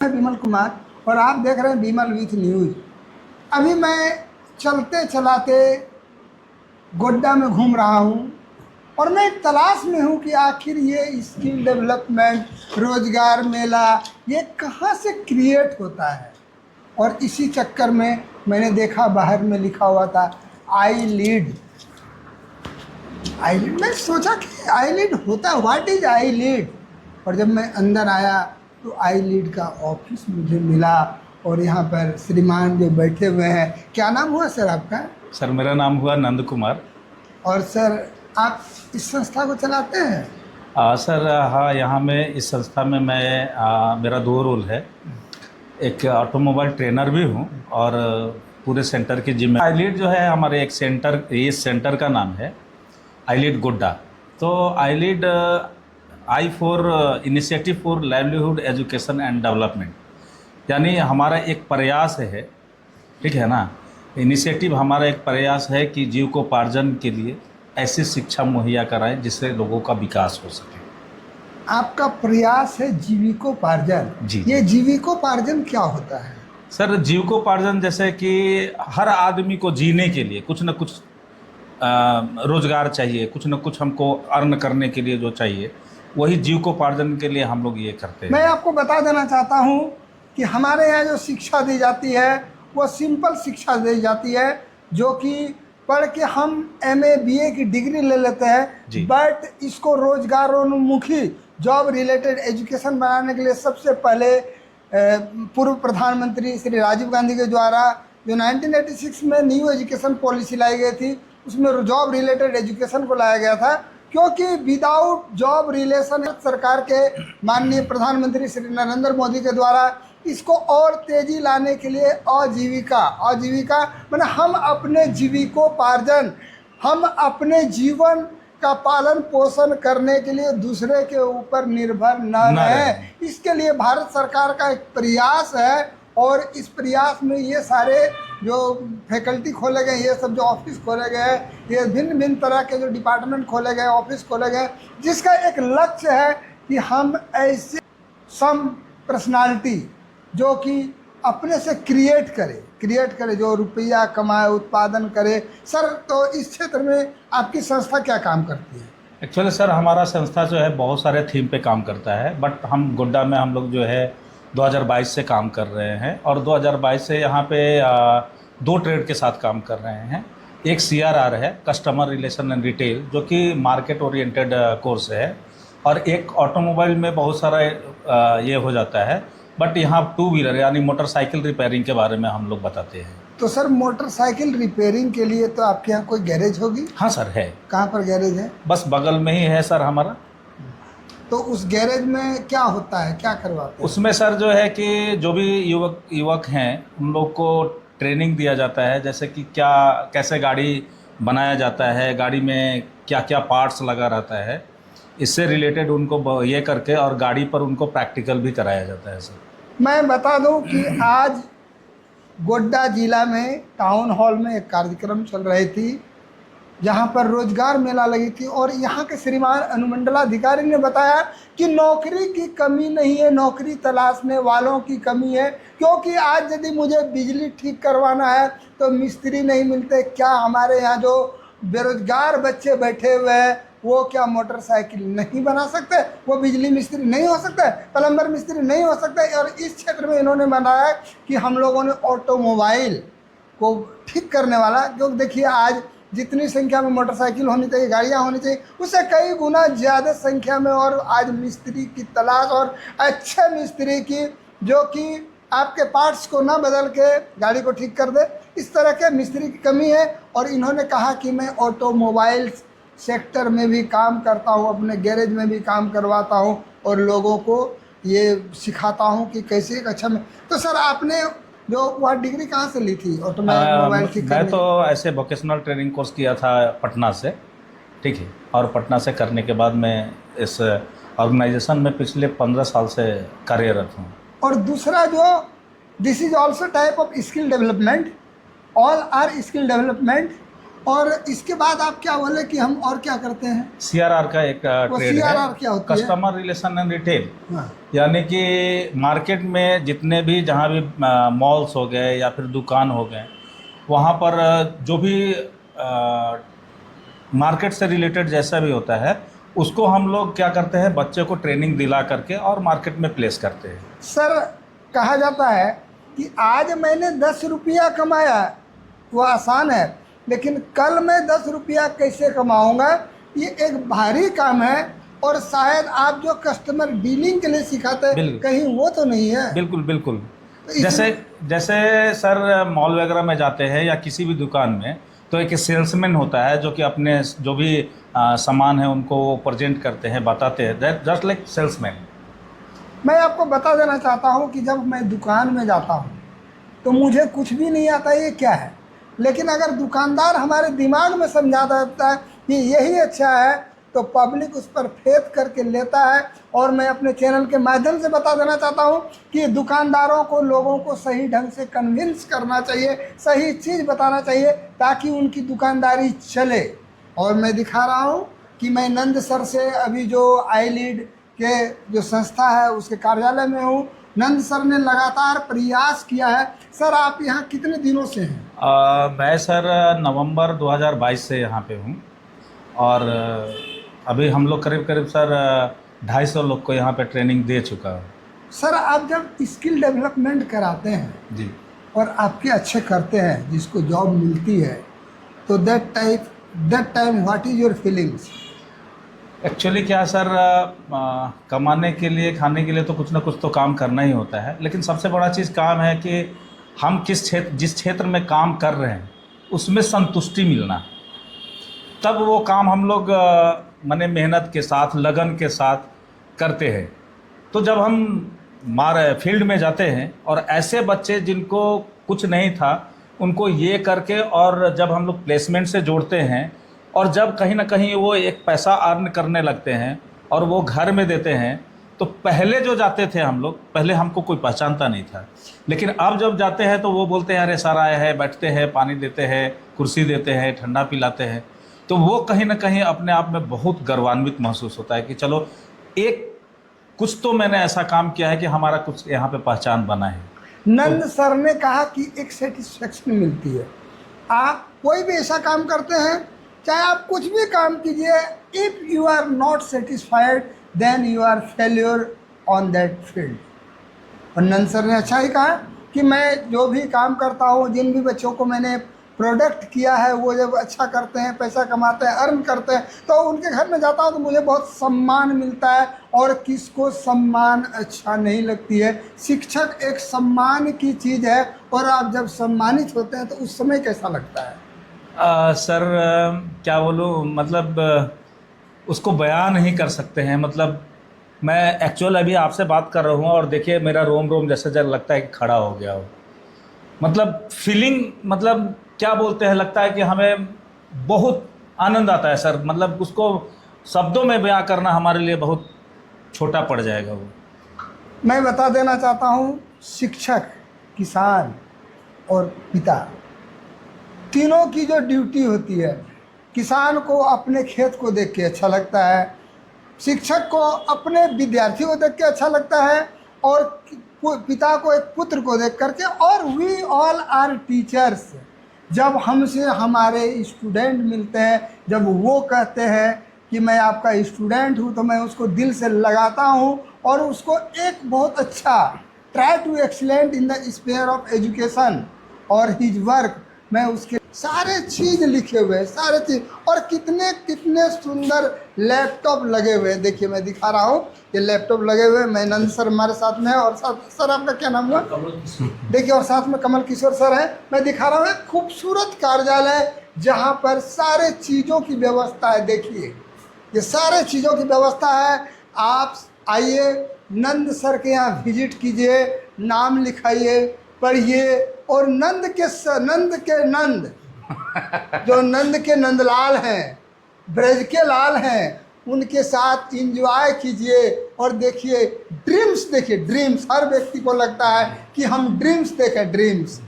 मैं विमल कुमार और आप देख रहे हैं विमल विथ न्यूज़। अभी मैं चलते चलाते गोड्डा में घूम रहा हूँ और मैं तलाश में हूँ कि आखिर ये स्किल डेवलपमेंट रोजगार मेला ये कहाँ से क्रिएट होता है। और इसी चक्कर में मैंने देखा बाहर में लिखा हुआ था आई लीड। मैं सोचा कि आई लीड होता है, व्हाट इज आई लीड। और जब मैं अंदर आया तो आई लीड का ऑफिस मुझे मिला और यहाँ पर श्रीमान जो बैठे हुए हैं। क्या नाम हुआ सर आपका? सर मेरा नाम हुआ नंद कुमार। और सर आप इस संस्था को चलाते हैं? सर हाँ, यहाँ में इस संस्था में मेरा दो रोल है। एक ऑटोमोबाइल ट्रेनर भी हूँ और पूरे सेंटर की जिम्मे आई लीड जो है हमारे एक सेंटर, इस सेंटर का नाम है आई लीड गोड्डा। तो I lead I for initiative for livelihood education and development, यानी हमारा एक प्रयास है, ठीक है ना। इनिशिएटिव हमारा एक प्रयास है कि जीविकोपार्जन के लिए ऐसी शिक्षा मुहैया कराएं जिससे लोगों का विकास हो सके। आपका प्रयास है जीविकोपार्जन। जी। ये जीविकोपार्जन क्या होता है? सर जीविकोपार्जन जैसे कि हर आदमी को जीने के लिए कुछ न कुछ रोजगार चाहिए, कुछ न कुछ हमको अर्न करने के लिए जो चाहिए वही जीविकोपार्जन के लिए हम लोग ये करते हैं। मैं आपको बता देना चाहता हूँ कि हमारे यहाँ जो शिक्षा दी जाती है वो सिंपल शिक्षा दी जाती है, जो कि पढ़ के हम MA BA की डिग्री ले लेते हैं, बट इसको रोजगारोन्मुखी जॉब रिलेटेड एजुकेशन बनाने के लिए सबसे पहले पूर्व प्रधानमंत्री श्री राजीव गांधी के द्वारा जो 1986 में न्यू एजुकेशन पॉलिसी लाई गई थी उसमें जॉब रिलेटेड एजुकेशन को लाया गया था, क्योंकि विदाउट जॉब रिलेशन सरकार के माननीय प्रधानमंत्री श्री नरेंद्र मोदी के द्वारा इसको और तेजी लाने के लिए आजीविका मैंने हम अपने जीविकोपार्जन, हम अपने जीवन का पालन पोषण करने के लिए दूसरे के ऊपर निर्भर न रहें, इसके लिए भारत सरकार का एक प्रयास है। और इस प्रयास में ये सारे जो फैकल्टी खोले गए, ये सब जो ऑफिस खोले गए, ये भिन्न भिन्न तरह के जो डिपार्टमेंट खोले गए, ऑफिस खोले गए, जिसका एक लक्ष्य है कि हम ऐसे सम पर्सनालिटी जो कि अपने से क्रिएट करे जो रुपया कमाए, उत्पादन करे। सर तो इस क्षेत्र में आपकी संस्था क्या काम करती है? एक्चुअली सर हमारा संस्था जो है बहुत सारे थीम पे काम करता है, बट हम गोड्डा में हम लोग जो है 2022 से काम कर रहे हैं और 2022 से यहाँ पे दो ट्रेड के साथ काम कर रहे हैं। एक CRR है, कस्टमर रिलेशन एंड रिटेल, जो कि मार्केट ओरिएंटेड कोर्स है, और एक ऑटोमोबाइल में बहुत सारा ये हो जाता है, बट यहाँ 2 व्हीलर यानी मोटरसाइकिल रिपेयरिंग के बारे में हम लोग बताते हैं। तो सर मोटरसाइकिल रिपेयरिंग के लिए तो आपके यहाँ कोई गैरेज होगी? हाँ सर है। कहाँ पर गैरेज है? बस बगल में ही है सर हमारा। तो उस गैरेज में क्या होता है, क्या करवाते हैं? उसमें सर जो है कि जो भी युवक हैं उन लोग को ट्रेनिंग दिया जाता है, जैसे कि कैसे गाड़ी बनाया जाता है, गाड़ी में क्या क्या पार्ट्स लगा रहता है, इससे रिलेटेड उनको ये करके और गाड़ी पर उनको प्रैक्टिकल भी कराया जाता है सर। मैं बता दूं कि आज गोड्डा जिला में टाउन हॉल में एक कार्यक्रम चल रही थी जहां पर रोजगार मेला लगी थी, और यहाँ के श्रीमान अनुमंडलाधिकारी ने बताया कि नौकरी की कमी नहीं है, नौकरी तलाशने वालों की कमी है। क्योंकि आज यदि मुझे बिजली ठीक करवाना है तो मिस्त्री नहीं मिलते। क्या हमारे यहाँ जो बेरोजगार बच्चे बैठे हुए हैं वो क्या मोटरसाइकिल नहीं बना सकते? वो बिजली मिस्त्री नहीं हो सकता है, प्लम्बर मिस्त्री नहीं हो सकता है। और इस क्षेत्र में इन्होंने बनाया कि हम लोगों ने ऑटोमोबाइल को ठीक करने वाला, क्योंकि देखिए आज जितनी संख्या में मोटरसाइकिल होनी चाहिए, गाड़ियाँ होनी चाहिए, उससे कई गुना ज़्यादा संख्या में और आज मिस्त्री की तलाश, और अच्छे मिस्त्री की जो कि आपके पार्ट्स को ना बदल के गाड़ी को ठीक कर दे, इस तरह के मिस्त्री की कमी है। और इन्होंने कहा कि मैं ऑटोमोबाइल सेक्टर में भी काम करता हूँ, अपने गैरेज में भी काम करवाता हूँ और लोगों को ये सिखाता हूँ कि कैसे एक अच्छा में। तो सर आपने जो वह डिग्री कहाँ से ली थी ऑटोमोबाइल ठीक करने? मैं तो ऐसे वोकेशनल ट्रेनिंग कोर्स किया था पटना से, ठीक है, और पटना से करने के बाद मैं इस ऑर्गेनाइजेशन में पिछले 15 साल से कार्यरत हूँ। और दूसरा जो this is also type of skill development, all are skill development, और इसके बाद आप क्या बोले कि हम और क्या करते हैं? CRR का एक वो ट्रेड है, CRR क्या होती है? Customer relation and retail. हाँ। यानी कि मार्केट में जितने भी जहाँ भी मॉल्स हो गए या फिर दुकान हो गए, वहाँ पर जो भी मार्केट से रिलेटेड जैसा भी होता है, उसको हम लोग क्या करते हैं, बच्चे को ट्रेनिंग दिला करके और मार्केट में प्लेस करते हैं। सर, कहा जाता है कि आज मैंने 10 रुपया कमाया, वो आसान है, लेकिन कल मैं 10 रुपया कैसे कमाऊंगा, ये एक भारी काम है। और शायद आप जो कस्टमर डीलिंग के लिए सिखाते हैं, बिल्कुल। कहीं वो तो नहीं है? बिल्कुल बिल्कुल। तो इसमें- जैसे सर मॉल वगैरह में जाते हैं या किसी भी दुकान में, तो एक सेल्समैन होता है जो कि अपने जो भी सामान है उनको प्रेजेंट करते हैं, बताते हैं, जस्ट लाइक सेल्समैन। मैं आपको बता देना चाहता हूँ कि जब मैं दुकान में जाता हूँ तो मुझे कुछ भी नहीं आता ये क्या है, लेकिन अगर दुकानदार हमारे दिमाग में समझा देता है कि यही अच्छा है, तो पब्लिक उस पर फेथ करके लेता है। और मैं अपने चैनल के माध्यम से बता देना चाहता हूँ कि दुकानदारों को, लोगों को सही ढंग से कन्विंस करना चाहिए, सही चीज़ बताना चाहिए, ताकि उनकी दुकानदारी चले। और मैं दिखा रहा हूँ कि मैं नंद सर से अभी जो iLead के जो संस्था है उसके कार्यालय में हूँ। नंद सर ने लगातार प्रयास किया है। सर, आप यहाँ कितने दिनों से हैं? मैं सर नवंबर 2022 से यहाँ पे हूँ, और अभी हम लोग करीब करीब सर 250 लोग को यहाँ पे ट्रेनिंग दे चुका हूँ। सर, आप जब स्किल डेवलपमेंट कराते हैं जी। और आपके अच्छे करते हैं, जिसको जॉब मिलती है, तो that time what is your feelings? Actually क्या सर, कमाने के लिए, खाने के लिए तो कुछ ना कुछ तो काम करना ही होता है, लेकिन सबसे बड़ा चीज़ काम है कि हम जिस क्षेत्र में काम कर रहे हैं उसमें संतुष्टि मिलना, तब वो काम हम लोग माने मेहनत के साथ, लगन के साथ करते हैं। तो जब हम फील्ड में जाते हैं और ऐसे बच्चे जिनको कुछ नहीं था, उनको ये करके, और जब हम लोग प्लेसमेंट से जोड़ते हैं, और जब कहीं ना कहीं वो एक पैसा अर्न करने लगते हैं और वो घर में देते हैं, तो पहले जो जाते थे हम लोग, पहले हमको कोई पहचानता नहीं था, लेकिन अब जब जाते हैं तो वो बोलते हैं, अरे सर आए हैं, बैठते हैं, पानी देते हैं, कुर्सी देते हैं, ठंडा पिलाते हैं। तो वो कहीं ना कहीं अपने आप में बहुत गर्वान्वित महसूस होता है कि चलो एक कुछ तो मैंने ऐसा काम किया है कि हमारा कुछ यहाँ पे पहचान बना है। नंद सर ने कहा कि एक सेटिस्फेक्शन मिलती है। आप कोई भी ऐसा काम करते हैं, चाहे आप कुछ भी काम कीजिए, if you are not satisfied then you are failure on that field. और नंद सर ने अच्छा ही कहा कि मैं जो भी काम करता हूँ, जिन भी बच्चों को मैंने प्रोडक्ट किया है, वो जब अच्छा करते हैं, पैसा कमाते हैं, अर्न करते हैं, तो उनके घर में जाता हूँ तो मुझे बहुत सम्मान मिलता है। और किसको सम्मान अच्छा नहीं लगती है? शिक्षक एक सम्मान की चीज़ है, और आप जब सम्मानित होते हैं तो उस समय कैसा लगता है? सर क्या बोलूँ, मतलब उसको बयान नहीं कर सकते हैं। मतलब मैं एक्चुअल अभी आपसे बात कर रहा हूँ और देखिए मेरा रोम रोम जैसे जब लगता है कि खड़ा हो गया हो। मतलब फीलिंग, मतलब क्या बोलते हैं, लगता है कि हमें बहुत आनंद आता है सर। मतलब उसको शब्दों में बयां करना हमारे लिए बहुत छोटा पड़ जाएगा वो। मैं बता देना चाहता हूँ, शिक्षक, किसान और पिता, तीनों की जो ड्यूटी होती है, किसान को अपने खेत को देख के अच्छा लगता है, शिक्षक को अपने विद्यार्थी को देख के अच्छा लगता है, और पिता को एक पुत्र को देख करके। और वी ऑल आर टीचर्स। जब हमसे हमारे स्टूडेंट मिलते हैं, जब वो कहते हैं कि मैं आपका स्टूडेंट हूँ, तो मैं उसको दिल से लगाता हूँ और उसको एक बहुत अच्छा try to excellent in the sphere of education और हिज वर्क, मैं उसके सारे चीज़ लिखे हुए हैं, सारे चीज़। और कितने कितने सुंदर लैपटॉप लगे हुए हैं। देखिए मैं दिखा रहा हूँ, ये लैपटॉप लगे हुए हैं। मैं नंद सर हमारे साथ में है, और साथ सर आपका क्या नाम हुआ? देखिए, और साथ में कमल किशोर सर हैं। मैं दिखा रहा हूँ एक खूबसूरत कार्यालय, जहाँ पर सारे चीज़ों की व्यवस्था है। देखिए, ये सारे चीज़ों की व्यवस्था है। आप आइए, नंद सर के यहाँ विजिट कीजिए, नाम लिखाइए, पढ़िए, और नंद के नंद जो नंद के नंदलाल हैं, ब्रज के लाल हैं, उनके साथ एंजॉय कीजिए। और देखिए ड्रीम्स, देखिए ड्रीम्स, हर व्यक्ति को लगता है कि हम ड्रीम्स देखें, ड्रीम्स,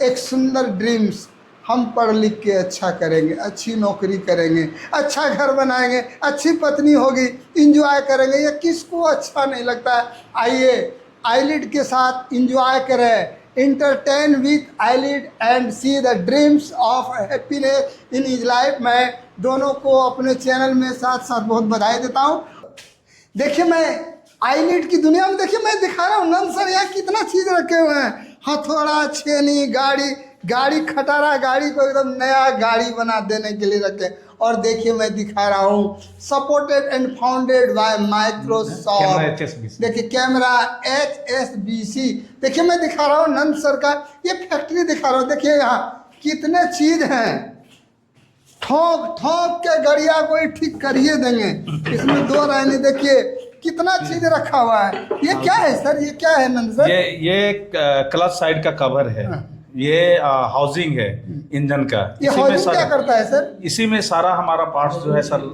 एक सुंदर ड्रीम्स। हम पढ़ लिख के अच्छा करेंगे, अच्छी नौकरी करेंगे, अच्छा घर बनाएंगे, अच्छी पत्नी होगी, इंजॉय करेंगे। ये किसको अच्छा नहीं लगता है? आइए आईलिड के साथ इंजॉय करें, entertain with eyelid and see the dreams of happiness in his life. मैं दोनों को अपने चैनल में साथ साथ बहुत बधाई देता हूँ। देखिए मैं आईलिड की दुनिया में, देखिए मैं दिखा रहा हूँ नंद सर यहाँ कितना चीज़ रखे हुए हैं, हथौड़ा, छेनी, गाड़ी खटारा, गाड़ी को एकदम नया गाड़ी बना देने के लिए रखे। और देखिए मैं दिखा रहा हूँ supported and founded by Microsoft. देखिए कैमरा HSBC। देखिए मैं दिखा रहा हूँ नंद सर का ये फैक्ट्री दिखा रहा हूँ। देखिए यहाँ कितने चीज़ हैं, ठोक के गड़िया कोई ठीक करिए देंगे, इसमें दो रहने। देखिए कितना चीज रखा हुआ है। ये क्या है सर, ये क्या है नंद सर? ये क्लच साइड का कवर है। ये हाउसिंग है इंजन का। ये हाउसिंग क्या करता है सर? इसी में सारा हमारा पार्ट्स जो है सर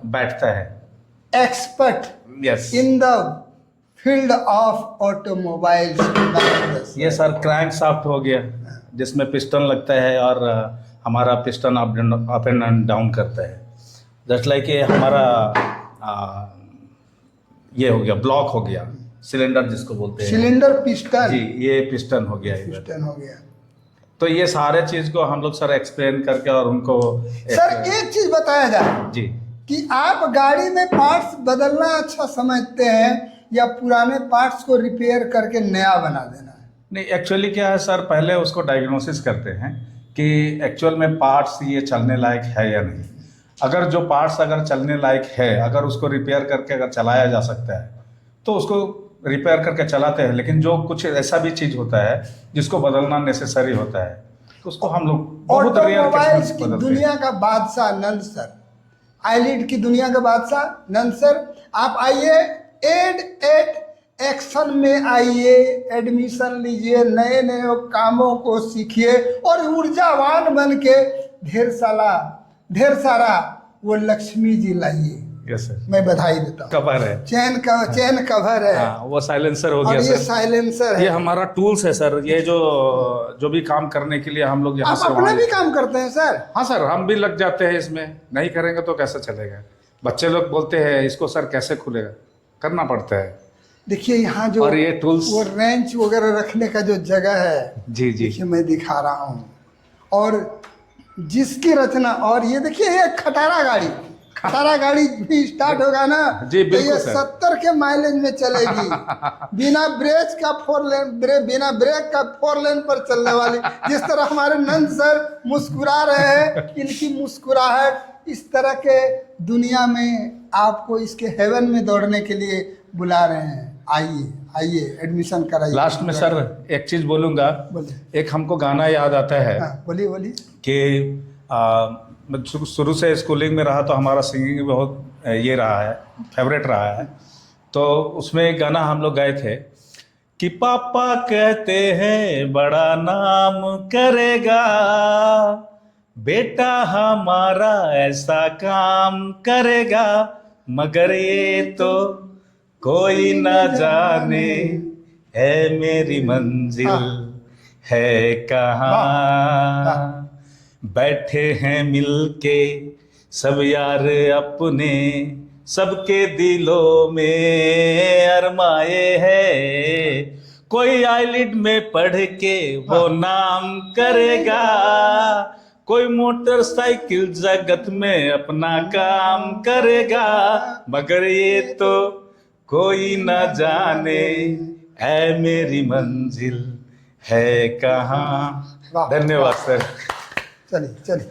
बैठता है। Expert yes in the field of automobiles. ये सर क्रैंक शाफ्ट हो गया जिसमें पिस्टन लगता है और हमारा पिस्टन अप एंड डाउन करता है। जस्ट लाइक ये हमारा ये हो गया, ब्लॉक हो गया, सिलेंडर जिसको बोलते हैं, सिलेंडर पिस्टन जी, ये पिस्टन हो गया। पिस्टन हो गया। तो ये सारे चीज को हम लोग सर एक्सप्लेन करके और उनको सर एक चीज बताया जाए जी कि आप गाड़ी में पार्ट्स बदलना अच्छा समझते हैं या पुराने पार्ट्स को रिपेयर करके नया बना देना है? नहीं, एक्चुअली क्या है सर, पहले उसको डायग्नोसिस करते हैं कि एक्चुअल में पार्ट्स ये चलने लायक है या नहीं। अगर जो पार्ट्स अगर चलने लायक है, अगर उसको रिपेयर करके अगर चलाया जा सकता है तो उसको रिपेयर करके चलाते हैं। लेकिन जो कुछ ऐसा भी चीज़ होता है जिसको बदलना नेसेसरी होता है तो उसको हम लोग बहुत रेयर ऑटोमोबाइल्स केस की में बदलते दुनिया का बादशाह नंद सर, आईलिड की दुनिया का बादशाह नंद सर, आप आइए एड एक्शन में आइए, एडमिशन लीजिए, नए नए कामों को सीखिए और ऊर्जावान बन के ढेर सारा वो लक्ष्मी जी लाइए। यस सर, मैं बधाई देता हूँ। कवर है, चैन कवर है। हाँ, वो साइलेंसर हो और गया ये सर। साइलेंसर है। ये हमारा टूल्स है सर। ये जो भी काम करने के लिए हम लोग यहाँ आप से अपना वहाँ, भी काम करते हैं सर? हाँ सर, हम भी लग जाते हैं इसमें। नहीं करेंगे तो कैसे चलेगा? बच्चे लोग बोलते हैं इसको सर कैसे खुलेगा, करना पड़ता है। देखिए यहाँ जो और ये टूल्स, वो रेंच वगैरह रखने का जो जगह है, जी जी, देखिए मैं दिखा रहा हूँ। और जिसकी रचना, और ये देखिए ये खटारा गाड़ी भी स्टार्ट होगा ना जी, तो बिल्कुल ये सर। 70 के माइलेज में चलेगी, बिना ब्रेक का 4 लेन पर चलने वाली। जिस तरह हमारे नंद सर मुस्कुरा रहे हैं, इनकी मुस्कुराहट इस तरह के दुनिया में आपको इसके हेवन में दौड़ने के लिए बुला रहे हैं। आइए एडमिशन कराइए। लास्ट में सर एक चीज बोलूंगा। बोलिए। एक हमको गाना याद आता है बोलिए। कि शुरू से स्कूलिंग में रहा तो हमारा सिंगिंग बहुत ये रहा है, फेवरेट रहा है। तो उसमें एक गाना हम लोग गाए थे कि पापा कहते हैं बड़ा नाम करेगा, बेटा हमारा ऐसा काम करेगा, मगर ये तो कोई न जाने है मेरी मंजिल है कहाँ। बैठे हैं मिलके सब यार अपने, सबके दिलों में अरमाए है, कोई आईलिड में पढ़ के वो नाम करेगा, कोई मोटरसाइकिल जगत में अपना काम करेगा, मगर ये तो कोई न जाने ऐ मेरी मंजिल है कहाँ। धन्यवाद सर। चलिए।